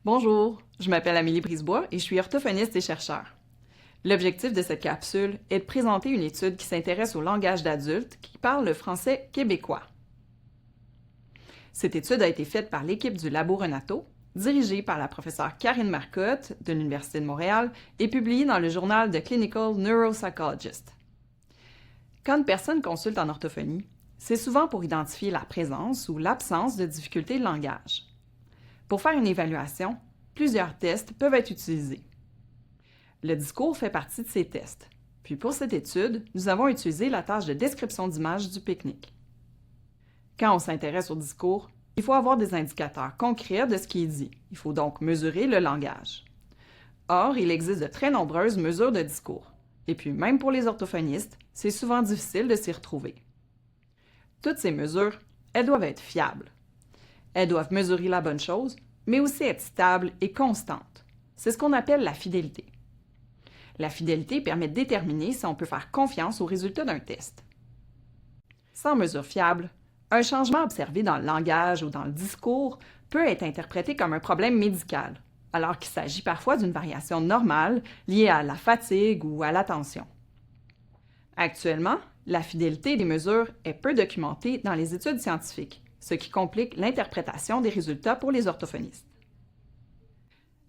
Bonjour, je m'appelle Amélie Brisebois et je suis orthophoniste et chercheur. L'objectif de cette capsule est de présenter une étude qui s'intéresse au langage d'adultes qui parlent le français québécois. Cette étude a été faite par l'équipe du Labo Renato, dirigée par la professeure Karine Marcotte de l'Université de Montréal et publiée dans le journal The Clinical Neuropsychologist. Quand une personne consulte en orthophonie, c'est souvent pour identifier la présence ou l'absence de difficultés de langage. Pour faire une évaluation, plusieurs tests peuvent être utilisés. Le discours fait partie de ces tests. Puis pour cette étude, nous avons utilisé la tâche de description d'image du pique-nique. Quand on s'intéresse au discours, il faut avoir des indicateurs concrets de ce qui est dit. Il faut donc mesurer le langage. Or, il existe de très nombreuses mesures de discours. Et puis, même pour les orthophonistes, c'est souvent difficile de s'y retrouver. Toutes ces mesures, elles doivent être fiables. Elles doivent mesurer la bonne chose, mais aussi être stables et constantes. C'est ce qu'on appelle la fidélité. La fidélité permet de déterminer si on peut faire confiance aux résultats d'un test. Sans mesure fiable, un changement observé dans le langage ou dans le discours peut être interprété comme un problème médical, alors qu'il s'agit parfois d'une variation normale liée à la fatigue ou à l'attention. Actuellement, la fidélité des mesures est peu documentée dans les études scientifiques, ce qui complique l'interprétation des résultats pour les orthophonistes.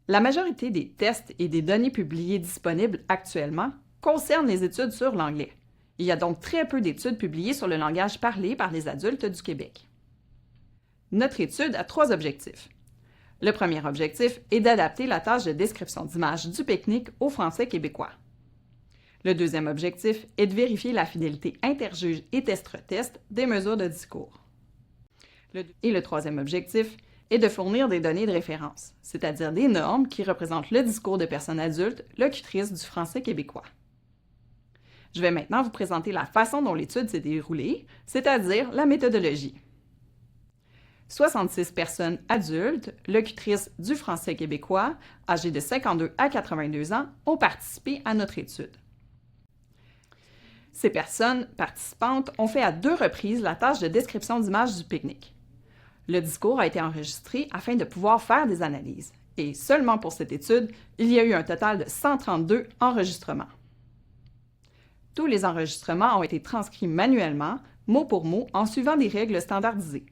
La majorité des tests et des données publiées disponibles actuellement concernent les études sur l'anglais. Il y a donc très peu d'études publiées sur le langage parlé par les adultes du Québec. Notre étude a 3 objectifs. Le premier objectif est d'adapter la tâche de description d'image du pique-nique au français québécois. Le deuxième objectif est de vérifier la fidélité interjuge et test-retest des mesures de discours. Et le troisième objectif est de fournir des données de référence, c'est-à-dire des normes qui représentent le discours de personnes adultes locutrices du français québécois. Je vais maintenant vous présenter la façon dont l'étude s'est déroulée, c'est-à-dire la méthodologie. 66 personnes adultes, locutrices du français québécois, âgées de 52 à 82 ans, ont participé à notre étude. Ces personnes participantes ont fait à 2 reprises la tâche de description d'image du pique-nique. Le discours a été enregistré afin de pouvoir faire des analyses. Et seulement pour cette étude, il y a eu un total de 132 enregistrements. Tous les enregistrements ont été transcrits manuellement, mot pour mot, en suivant des règles standardisées.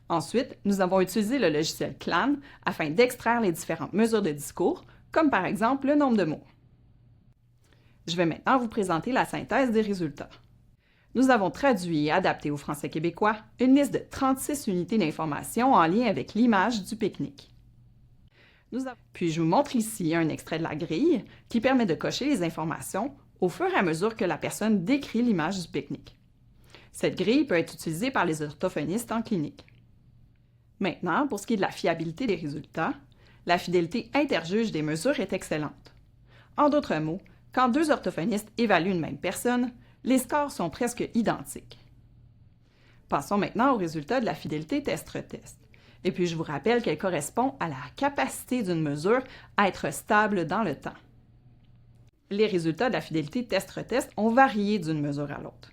Ensuite, nous avons utilisé le logiciel CLAN afin d'extraire les différentes mesures de discours, comme par exemple le nombre de mots. Je vais maintenant vous présenter la synthèse des résultats. Nous avons traduit et adapté au français québécois une liste de 36 unités d'information en lien avec l'image du pique-nique. Puis je vous montre ici un extrait de la grille qui permet de cocher les informations au fur et à mesure que la personne décrit l'image du pique-nique. Cette grille peut être utilisée par les orthophonistes en clinique. Maintenant, pour ce qui est de la fiabilité des résultats, la fidélité interjuge des mesures est excellente. En d'autres mots, quand 2 orthophonistes évaluent une même personne, les scores sont presque identiques. Passons maintenant aux résultats de la fidélité test-retest. Et puis je vous rappelle qu'elle correspond à la capacité d'une mesure à être stable dans le temps. Les résultats de la fidélité test-retest ont varié d'une mesure à l'autre.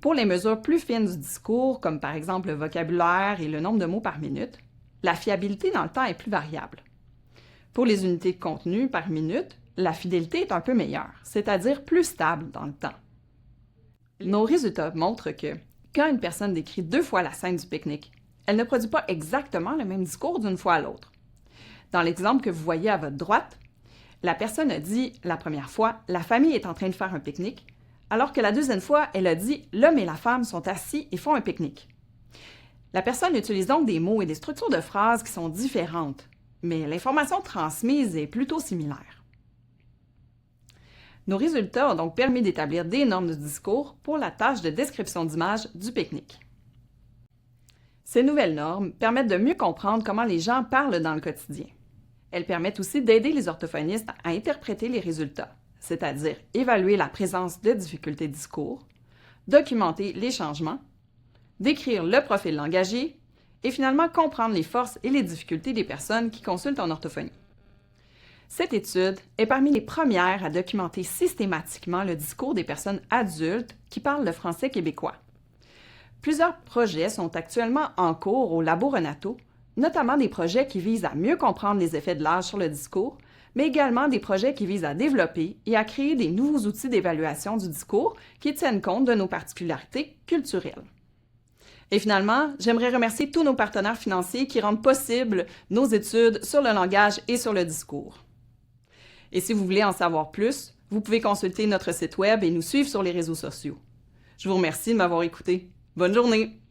Pour les mesures plus fines du discours, comme par exemple le vocabulaire et le nombre de mots par minute, la fiabilité dans le temps est plus variable. Pour les unités de contenu par minute, la fidélité est un peu meilleure, c'est-à-dire plus stable dans le temps. Nos résultats montrent que, quand une personne décrit 2 fois la scène du pique-nique, elle ne produit pas exactement le même discours d'une fois à l'autre. Dans l'exemple que vous voyez à votre droite, la personne a dit la première fois « la famille est en train de faire un pique-nique », alors que la deuxième fois, elle a dit « l'homme et la femme sont assis et font un pique-nique ». La personne utilise donc des mots et des structures de phrases qui sont différentes, mais l'information transmise est plutôt similaire. Nos résultats ont donc permis d'établir des normes de discours pour la tâche de description d'image du pique-nique. Ces nouvelles normes permettent de mieux comprendre comment les gens parlent dans le quotidien. Elles permettent aussi d'aider les orthophonistes à interpréter les résultats, c'est-à-dire évaluer la présence de difficultés de discours, documenter les changements, décrire le profil langagier et finalement comprendre les forces et les difficultés des personnes qui consultent en orthophonie. Cette étude est parmi les premières à documenter systématiquement le discours des personnes adultes qui parlent le français québécois. Plusieurs projets sont actuellement en cours au Labo Renato notamment des projets qui visent à mieux comprendre les effets de l'âge sur le discours, mais également des projets qui visent à développer et à créer des nouveaux outils d'évaluation du discours qui tiennent compte de nos particularités culturelles. Et finalement, j'aimerais remercier tous nos partenaires financiers qui rendent possible nos études sur le langage et sur le discours. Et si vous voulez en savoir plus, vous pouvez consulter notre site web et nous suivre sur les réseaux sociaux. Je vous remercie de m'avoir écouté. Bonne journée!